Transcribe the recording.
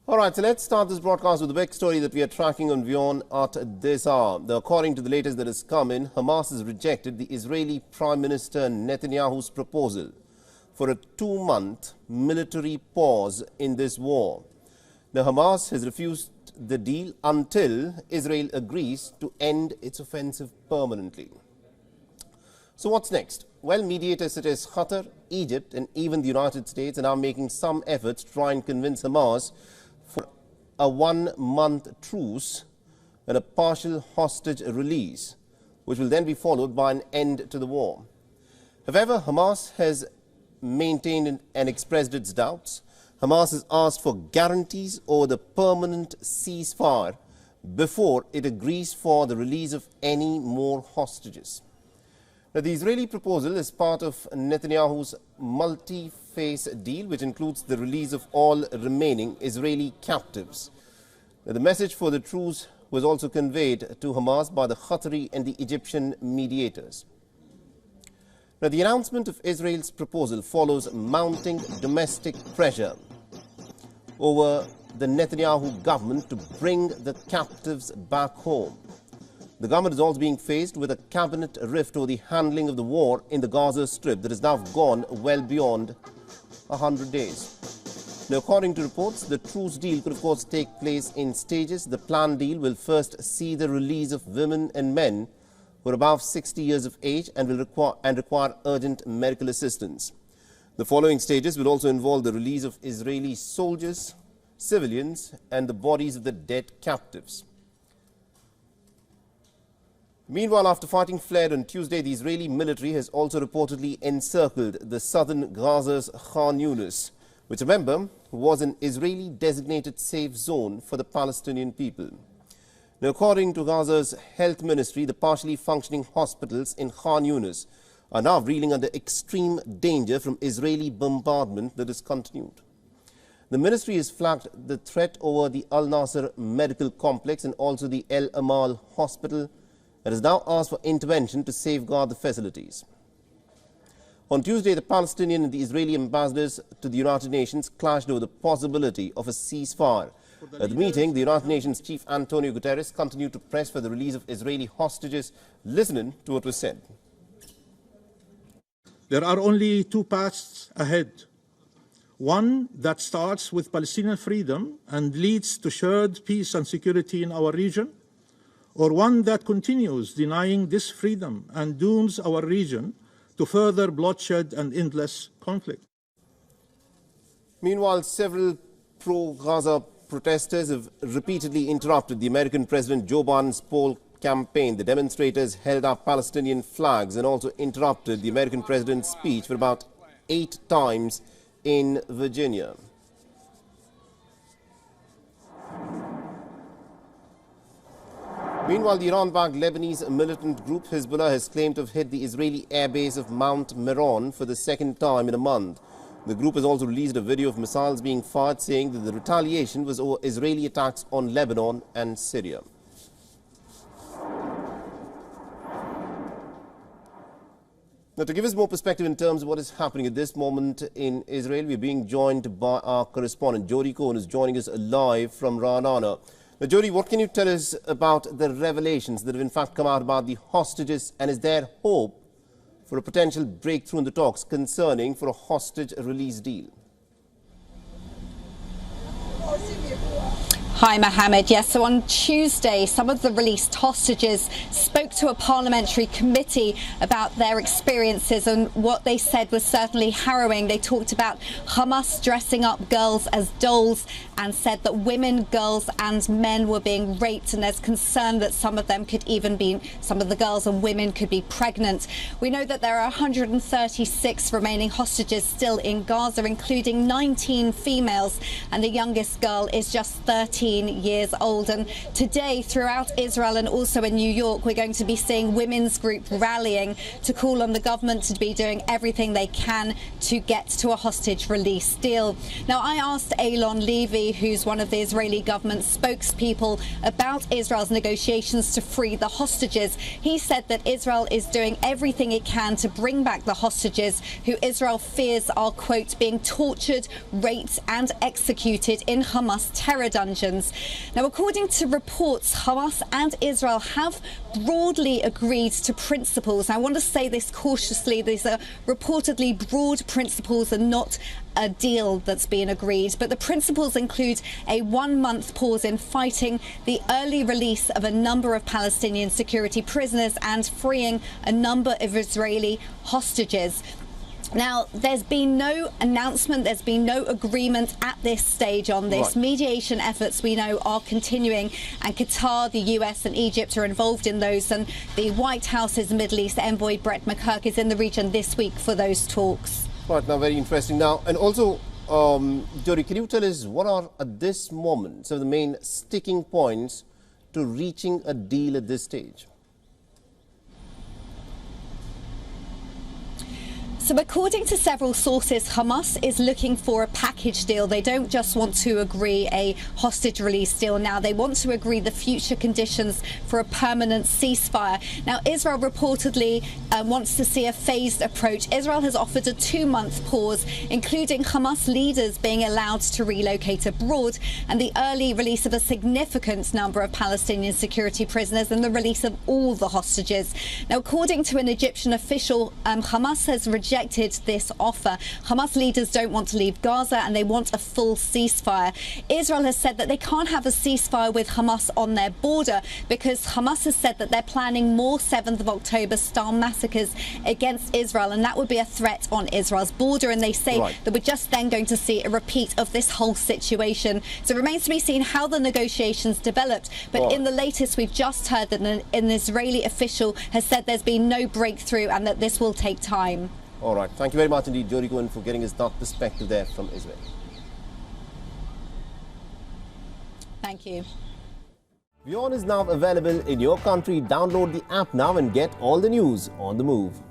All right, so let's start this broadcast with the big story that we are tracking on WION at this hour. According to the latest that has come in, Hamas has rejected the Israeli Prime Minister Netanyahu's proposal for a 2-month military pause in this war. Now, Hamas has refused the deal until Israel agrees to end its offensive permanently. So what's next? Well, mediators such as Qatar, Egypt and even the United States are now making some efforts to try and convince Hamas for a 1-month truce and a partial hostage release, which will then be followed by an end to the war. However, Hamas has maintained and expressed its doubts. Hamas has asked for guarantees over the permanent ceasefire before it agrees for the release of any more hostages. Now, the Israeli proposal is part of Netanyahu's multi-phase deal, which includes the release of all remaining Israeli captives. Now, the message for the truce was also conveyed to Hamas by the Qatari and the Egyptian mediators. Now, the announcement of Israel's proposal follows mounting domestic pressure over the Netanyahu government to bring the captives back home. The government is also being faced with a cabinet rift over the handling of the war in the Gaza Strip that has now gone well beyond 100 days. Now, according to reports, the truce deal could of course take place in stages. The planned deal will first see the release of women and men who are above 60 years of age and will require urgent medical assistance. The following stages will also involve the release of Israeli soldiers, civilians and the bodies of the dead captives. Meanwhile, after fighting flared on Tuesday, the Israeli military has also reportedly encircled the southern Gaza's Khan Younis, which, remember, was an Israeli designated safe zone for the Palestinian people. Now, according to Gaza's health ministry, the partially functioning hospitals in Khan Younis are now reeling under extreme danger from Israeli bombardment that is continued. The ministry has flagged the threat over the Al Nasser medical complex and also the El Amal hospital, that has now asked for intervention to safeguard the facilities. On Tuesday, the Palestinian and the Israeli ambassadors to the United Nations clashed over the possibility of a ceasefire. At the meeting, the United Nations chief Antonio Guterres continued to press for the release of Israeli hostages. Listening to what was said. There are only two paths ahead. One that starts with Palestinian freedom and leads to shared peace and security in our region, or one that continues denying this freedom and dooms our region to further bloodshed and endless conflict. Meanwhile, several pro-Gaza protesters have repeatedly interrupted the American President Joe Biden's poll campaign. The demonstrators held up Palestinian flags and also interrupted the American president's speech for about 8 times in Virginia. Meanwhile, the Iran-backed Lebanese militant group Hezbollah has claimed to have hit the Israeli airbase of Mount Meron for the second time in a month. The group has also released a video of missiles being fired, saying that the retaliation was over Israeli attacks on Lebanon and Syria. Now, to give us more perspective in terms of what is happening at this moment in Israel, we are being joined by our correspondent, Jody Cohen, who is joining us live from Ra'anana. Now, Jody, what can you tell us about the revelations that have in fact come out about the hostages, and is there hope for a potential breakthrough in the talks concerning for a hostage release deal? Hi, Mohammed. Yes, so on Tuesday, some of the released hostages spoke to a parliamentary committee about their experiences, and what they said was certainly harrowing. They talked about Hamas dressing up girls as dolls and said that women, girls and men were being raped, and there's concern that some of them could even be, some of the girls and women could be pregnant. We know that there are 136 remaining hostages still in Gaza, including 19 females, and the youngest girl is just 13 18 years old. And today, throughout Israel and also in New York, we're going to be seeing women's group rallying to call on the government to be doing everything they can to get to a hostage release deal. Now, I asked Eylon Levy, who's one of the Israeli government spokespeople, about Israel's negotiations to free the hostages. He said that Israel is doing everything it can to bring back the hostages who Israel fears are, quote, being tortured, raped and executed in Hamas terror dungeons. Now, according to reports, Hamas and Israel have broadly agreed to principles. I want to say this cautiously. These are reportedly broad principles and not a deal that's been agreed, but the principles include a 1-month pause in fighting, the early release of a number of Palestinian security prisoners and freeing a number of Israeli hostages. Now, there's been no announcement, there's been no agreement at this stage on this. Right. Mediation efforts, we know, are continuing, and Qatar, the US and Egypt are involved in those, and the White House's Middle East envoy Brett McGurk is in the region this week for those talks. Right, now very interesting. Now, and also, Jody, can you tell us what are at this moment some of the main sticking points to reaching a deal at this stage? So according to several sources, Hamas is looking for a package deal. They don't just want to agree a hostage release deal now. They want to agree the future conditions for a permanent ceasefire. Now, Israel reportedly wants to see a phased approach. Israel has offered a 2-month pause, including Hamas leaders being allowed to relocate abroad, and the early release of a significant number of Palestinian security prisoners and the release of all the hostages. Now, according to an Egyptian official, Hamas has rejected this offer. Hamas leaders don't want to leave Gaza and they want a full ceasefire. Israel has said that they can't have a ceasefire with Hamas on their border because Hamas has said that they're planning more 7th of October style massacres against Israel, and that would be a threat on Israel's border, and they say that we're just then going to see a repeat of this whole situation. So it remains to be seen how the negotiations developed, but in the latest we've just heard that an Israeli official has said there's been no breakthrough and that this will take time. All right. Thank you very much indeed, Jody Cohen, for getting us that perspective there from Israel. Thank you. WION is now available in your country. Download the app now and get all the news on the move.